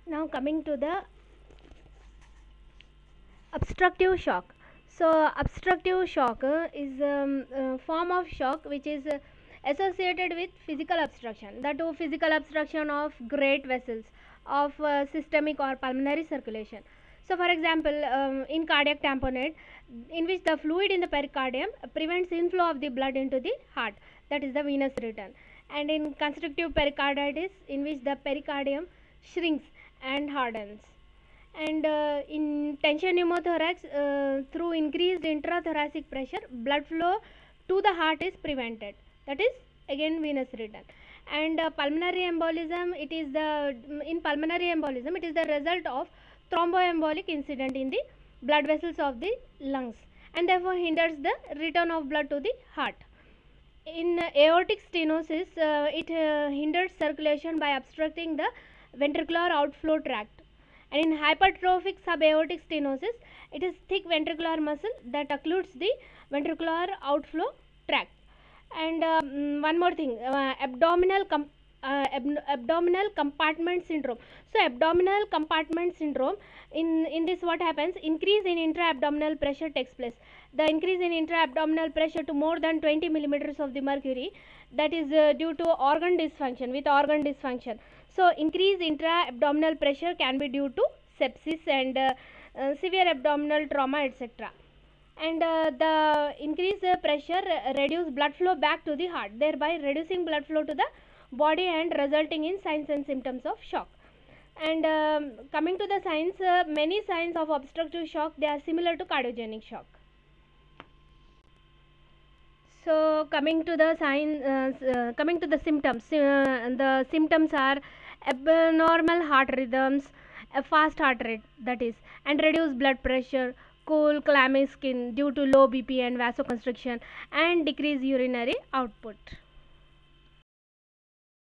Now coming to the obstructive shock. So obstructive shock is a form of shock which is associated with physical obstruction, that is physical obstruction of great vessels of systemic or pulmonary circulation. So for example, in cardiac tamponade, in which the fluid in the pericardium prevents inflow of the blood into the heart, that is the venous return. And in constrictive pericarditis, in which the pericardium shrinks and hardens. And in tension pneumothorax, through increased intrathoracic pressure, blood flow to the heart is prevented, that is again venous return. And pulmonary embolism, it is the in pulmonary embolism, it is the result of thromboembolic incident in the blood vessels of the lungs, and therefore hinders the return of blood to the heart. In aortic stenosis, it hinders circulation by obstructing the ventricular outflow tract. And in hypertrophic subaortic stenosis, it is thick ventricular muscle that occludes the ventricular outflow tract. And one more thing, abdominal compartment syndrome. So abdominal compartment syndrome, in this what happens, increase in intra-abdominal pressure takes place. The increase in intra-abdominal pressure to more than 20 millimeters of the mercury, that is due to organ dysfunction, with organ dysfunction. So increase intra-abdominal pressure can be due to sepsis and severe abdominal trauma, etc. And the increased pressure reduce blood flow back to the heart, thereby reducing blood flow to the body and resulting in signs and symptoms of shock. And coming to the signs, many signs of obstructive shock, they are similar to cardiogenic shock. So coming to the coming to the symptoms, the symptoms are abnormal heart rhythms, a fast heart rate, that is, and reduced blood pressure, cool clammy skin due to low BP and vasoconstriction, and decreased urinary output.